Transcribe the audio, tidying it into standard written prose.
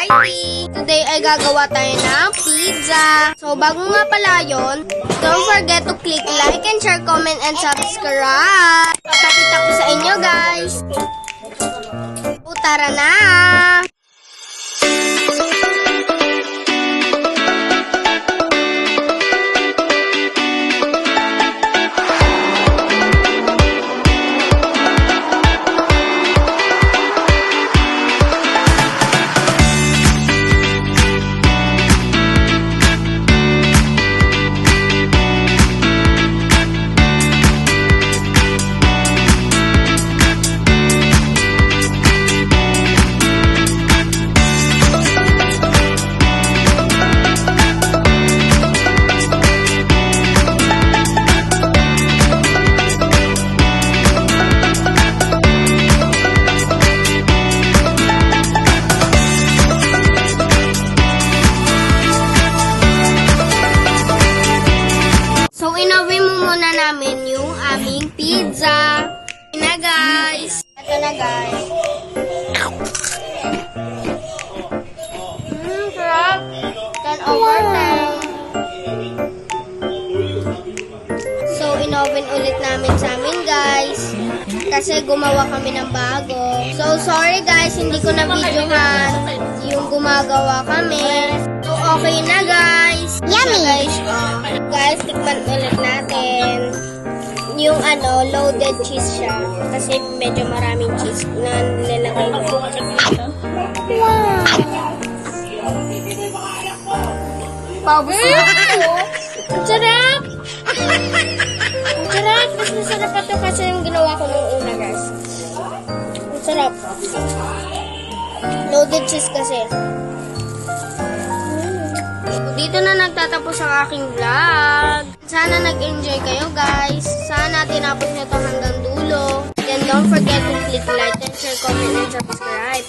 Party! Today ay gagawa tayo ng pizza. So, bago nga pala yun, don't forget to click like and share, comment, and subscribe. Papakita ko sa inyo, guys. Tara na! So, inawin mo muna namin yung aming pizza. Ito na, guys. Ito na, guys. Sarap. 10 over 10. So, inawin ulit namin sa amin, guys. Kasi gumawa kami ng bago. So, sorry, guys. Hindi ko na-videohan yung gumagawa kami. So, okay na, guys. Yummy! Guys, tikman ulit natin. Yung loaded cheese siya. Kasi medyo maraming cheese na nilalagay ko. Wow! Pabos na ako. Ang sarap! Ang sarap! Mas masarap ito kasi yung ginawa ko nung una, guys. Ang sarap. Loaded cheese kasi. Dito na nagtatapos ang aking vlog. Sana nag-enjoy kayo, guys. Sana tinapos nyo to hanggang dulo. Then don't forget to click like and share, comment, and subscribe.